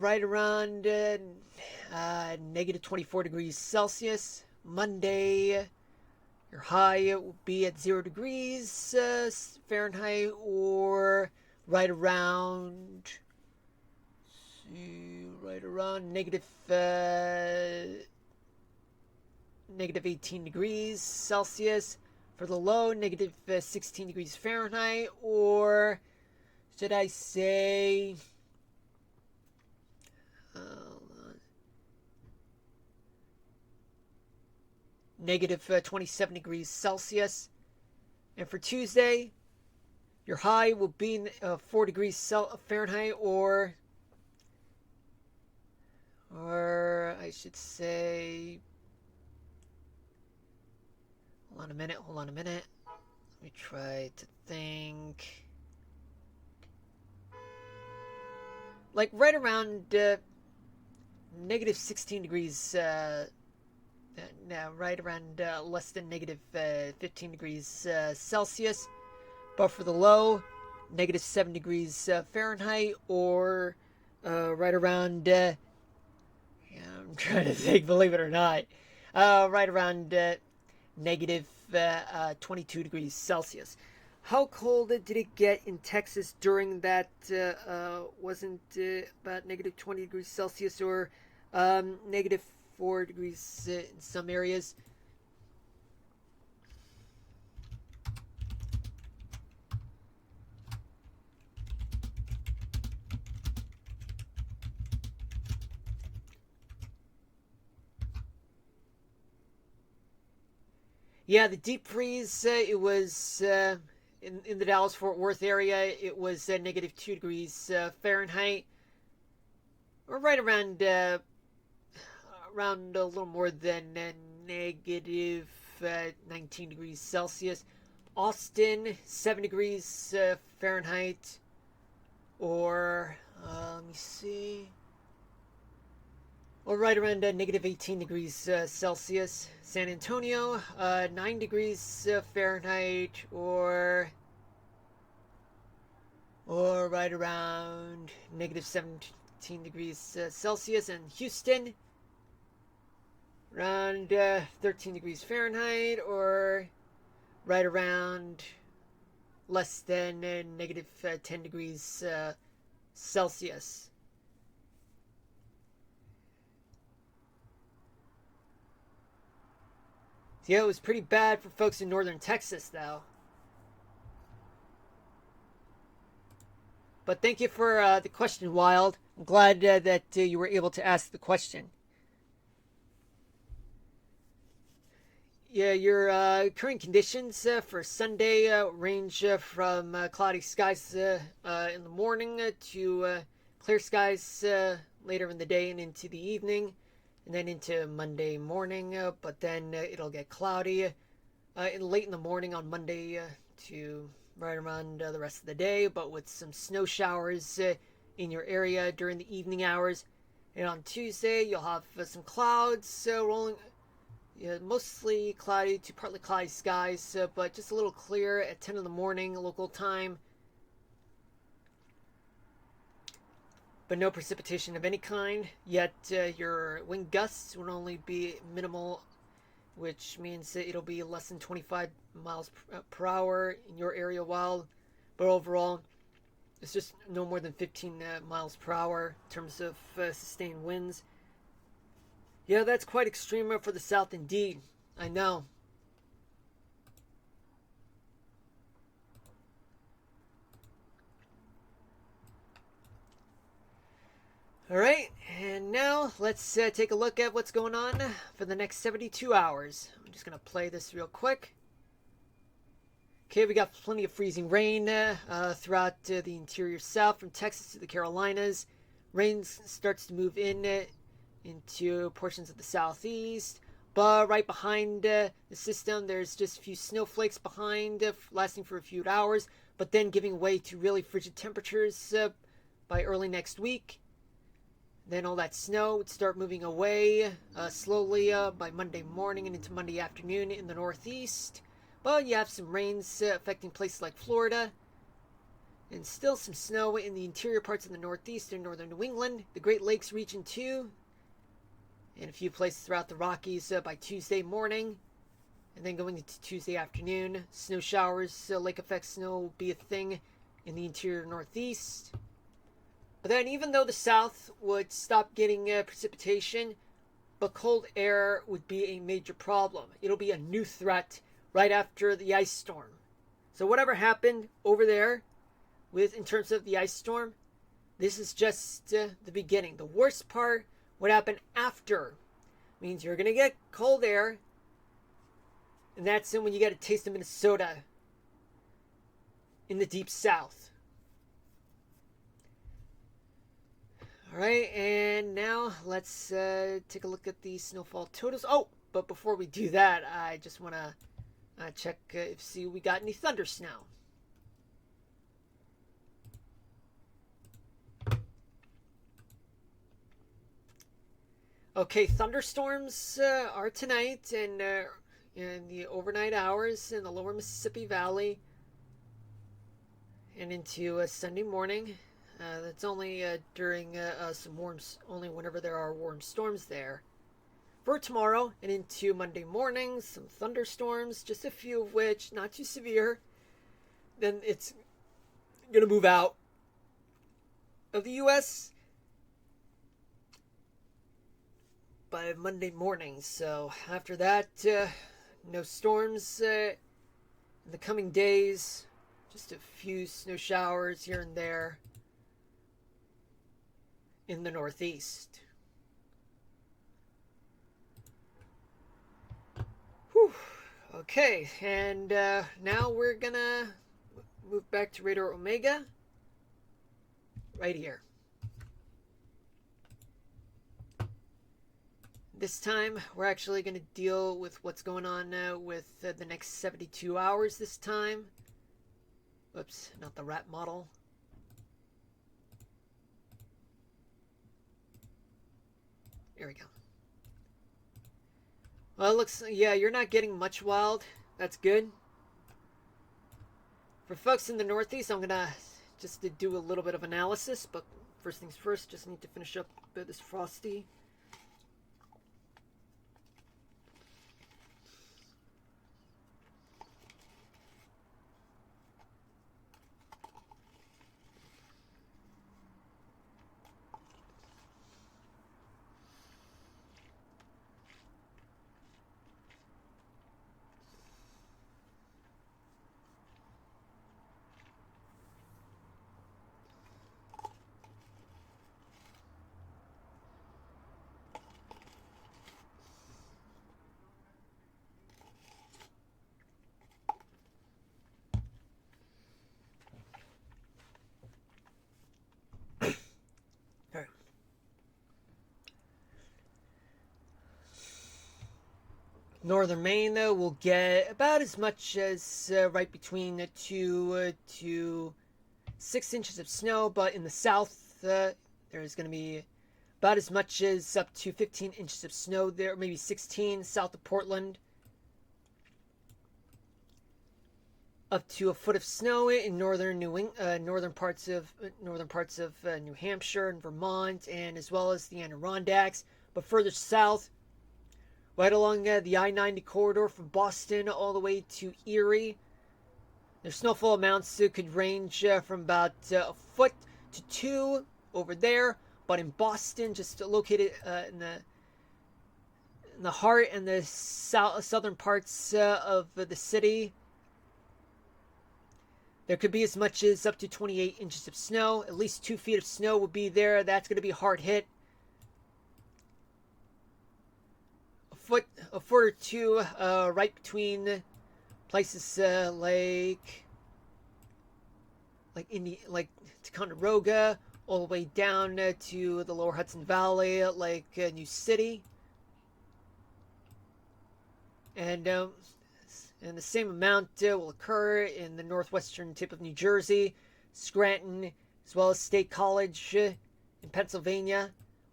right around negative 24 degrees Celsius. Monday, your high will be at 0 degrees Fahrenheit, or right around, see, right around negative 18 degrees Celsius. For the low, negative 16 degrees Fahrenheit, or should I say, negative 27 degrees Celsius. And for Tuesday, your high will be 4 degrees Fahrenheit, or I should say, hold on a minute. Let me try to think. Like right around negative 16 degrees, right around less than negative 15 degrees Celsius. But for the low, negative 7 degrees Fahrenheit, or right around, I'm trying to think, believe it or not, right around negative 22 degrees Celsius. How cold did it get in Texas during that? Wasn't about negative 20 degrees Celsius, or negative 4 degrees in some areas? Yeah, the deep freeze, it was in the Dallas Fort Worth area, it was negative 2 degrees Fahrenheit, or right around a little more than negative 19 degrees Celsius. Austin, 7 degrees Fahrenheit, or let me see, or right around negative 18 degrees Celsius. San Antonio, 9 degrees Fahrenheit, or right around negative 17 degrees Celsius. And Houston, around 13 degrees Fahrenheit, or right around less than negative 10 degrees Celsius. So yeah, it was pretty bad for folks in northern Texas, though. But thank you for the question, Wild. I'm glad that you were able to ask the question. Yeah, your current conditions for Sunday range from cloudy skies in the morning to clear skies later in the day and into the evening, and then into Monday morning. But then it'll get cloudy late in the morning on Monday to right around the rest of the day, but with some snow showers in your area during the evening hours. And on Tuesday, you'll have some clouds rolling. Yeah, mostly cloudy to partly cloudy skies, but just a little clear at 10 in the morning local time. But no precipitation of any kind. Yet your wind gusts will only be minimal, which means that it'll be less than 25 miles per hour in your area wild. But overall, it's just no more than 15 miles per hour in terms of sustained winds. Yeah, that's quite extreme for the South indeed. I know. Alright, and now let's take a look at what's going on for the next 72 hours. I'm just going to play this real quick. Okay, we got plenty of freezing rain throughout the interior South, from Texas to the Carolinas. Rain starts to move into portions of the Southeast. But right behind the system, there's just a few snowflakes behind, lasting for a few hours, but then giving way to really frigid temperatures by early next week. Then all that snow would start moving away slowly by Monday morning and into Monday afternoon in the Northeast. But you have some rains affecting places like Florida. And still some snow in the interior parts of the Northeast and northern New England, the Great Lakes region too, and a few places throughout the Rockies by Tuesday morning. And then going into Tuesday afternoon, snow showers, lake effect snow will be a thing in the interior Northeast. But then even though the South would stop getting precipitation, but cold air would be a major problem. It'll be a new threat right after the ice storm. So whatever happened over there in terms of the ice storm, this is just the beginning. The worst part would happen after. Means you're going to get cold air, and that's when you get a taste of Minnesota in the deep south. All right, and now let's take a look at the snowfall totals. Oh, but before we do that, I just want to check see we got any thunder snow. Okay, thunderstorms are tonight and in the overnight hours in the lower Mississippi Valley and into Sunday morning. That's only during some only whenever there are warm storms there. For tomorrow and into Monday morning, some thunderstorms, just a few of which, not too severe. Then it's going to move out of the U.S. by Monday morning. So after that, no storms in the coming days. Just a few snow showers here and there in the Northeast. Whew. Okay, and now we're gonna move back to Radar Omega right here. This time, we're actually going to deal with what's going on with the next 72 hours this time. Whoops, not the rat model. There we go. Well, it looks, yeah, you're not getting much wild. That's good. For folks in the Northeast, I'm going to just do a little bit of analysis, but first things first, just need to finish up this Frosty. Northern Maine, though, will get about as much as right between 2 to 6 inches of snow, but in the south, there's going to be about as much as up to 15 inches of snow there, maybe 16 south of Portland. Up to a foot of snow in northern northern parts of New Hampshire and Vermont, and as well as the Adirondacks. But further south, right along the I-90 corridor from Boston all the way to Erie, their snowfall amounts could range from about a foot to 2 over there. But in Boston, just located in the heart and the southern parts of the city, there could be as much as up to 28 inches of snow. At least 2 feet of snow will be there. That's going to be hard hit. A foot or two right between places like Ticonderoga, all the way down to the lower Hudson Valley, like New City. And the same amount will occur in the northwestern tip of New Jersey, Scranton, as well as State College in Pennsylvania,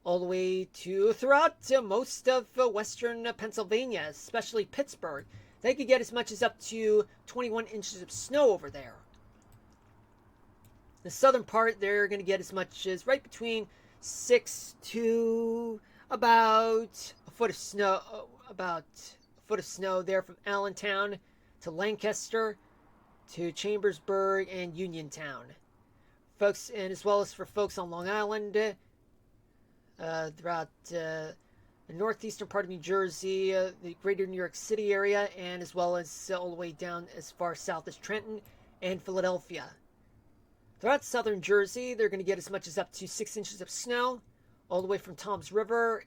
all the way to throughout most of western Pennsylvania, especially Pittsburgh. They could get as much as up to 21 inches of snow over there. The southern part, they're going to get as much as right between 6 to about a foot of snow, about a foot of snow there from Allentown to Lancaster to Chambersburg and Uniontown. Folks, and as well as for folks on Long Island, throughout the northeastern part of New Jersey, the greater New York City area, and as well as all the way down as far south as Trenton and Philadelphia. Throughout southern Jersey, they're going to get as much as up to 6 inches of snow, all the way from Toms River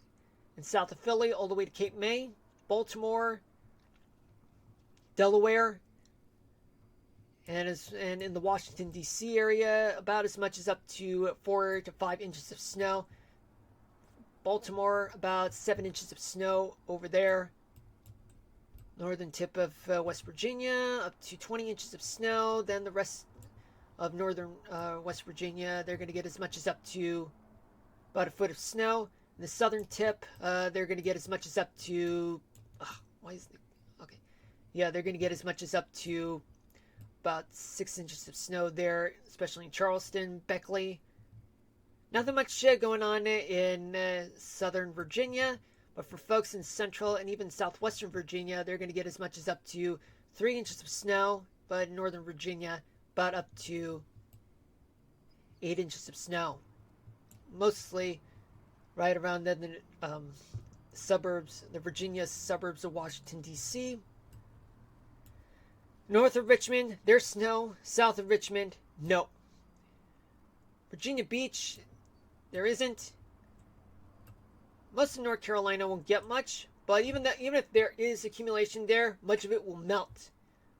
and south of Philly, all the way to Cape May, Baltimore, Delaware, and in the Washington, D.C. area, about as much as up to 4 to 5 inches of snow. Baltimore, about 7 inches of snow over there. Northern tip of West Virginia, up to 20 inches of snow. Then the rest of northern West Virginia, they're going to get as much as up to about a foot of snow. In the southern tip, they're going to get as much as up to... they're going to get as much as up to about 6 inches of snow there, especially in Charleston, Beckley. Nothing much going on in southern Virginia, but for folks in central and even southwestern Virginia, they're going to get as much as up to 3 inches of snow, but in northern Virginia, about up to 8 inches of snow. Mostly right around the suburbs, the Virginia suburbs of Washington, D.C. North of Richmond, there's snow. South of Richmond, no. Virginia Beach, there isn't. Most of North Carolina won't get much, but even if there is accumulation there, much of it will melt.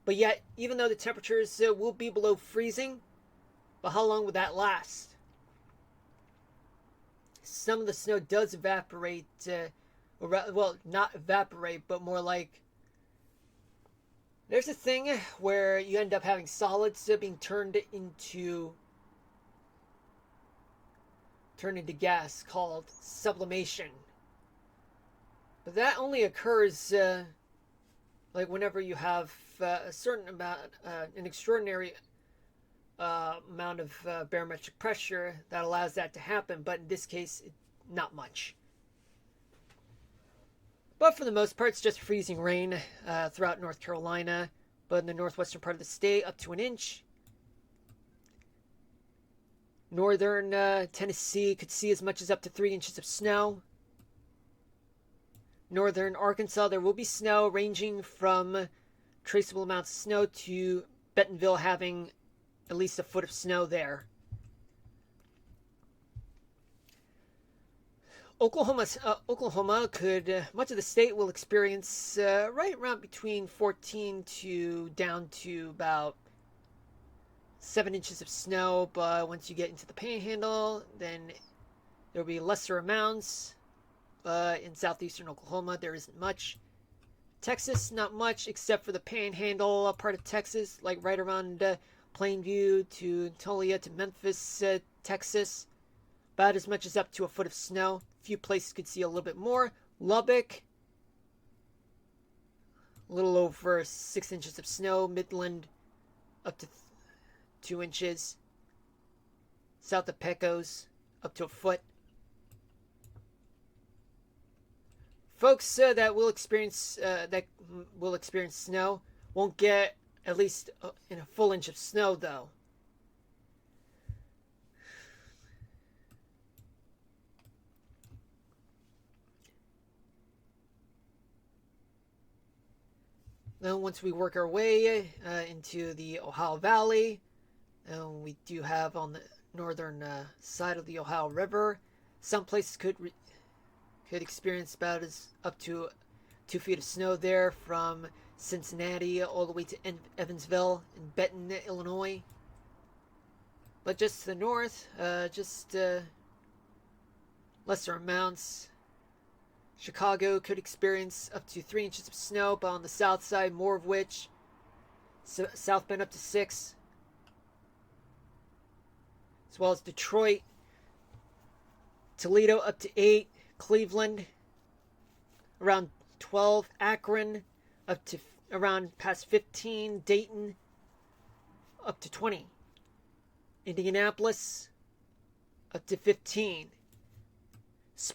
But yet, even though the temperatures will be below freezing, but how long will that last? Some of the snow does evaporate, well, not evaporate, but more like there's a thing where you end up having solids being turned into gas called sublimation. But that only occurs like whenever you have a certain amount, an extraordinary amount of barometric pressure that allows that to happen. But in this case, not much. But for the most part, it's just freezing rain throughout North Carolina. But in the northwestern part of the state, up to an inch. Northern Tennessee could see as much as up to 3 inches of snow. Northern Arkansas, there will be snow ranging from traceable amounts of snow to Bentonville having at least a foot of snow there. Oklahoma could, much of the state will experience right around between 14 to down to about 7 inches of snow, but once you get into the Panhandle, then there will be lesser amounts. In southeastern Oklahoma, there isn't much. Texas, not much, except for the Panhandle part of Texas, like right around Plainview to Tulia to Memphis, Texas. About as much as up to a foot of snow. A few places could see a little bit more. Lubbock, a little over 6 inches of snow. Midland, up to 2 inches. South of Pecos, up to a foot. Folks that will experience snow won't get at least in a full inch of snow, though. Then once we work our way into the Ohio Valley, we do have on the northern side of the Ohio River, some places could experience about as up to 2 feet of snow there from Cincinnati all the way to Evansville and Benton, Illinois. But just to the north, lesser amounts. Chicago could experience up to 3 inches of snow, but on the south side, more of which. South Bend up to 6. As well as Detroit. Toledo up to 8. Cleveland around 12. Akron up to around past 15. Dayton up to 20. Indianapolis up to 15.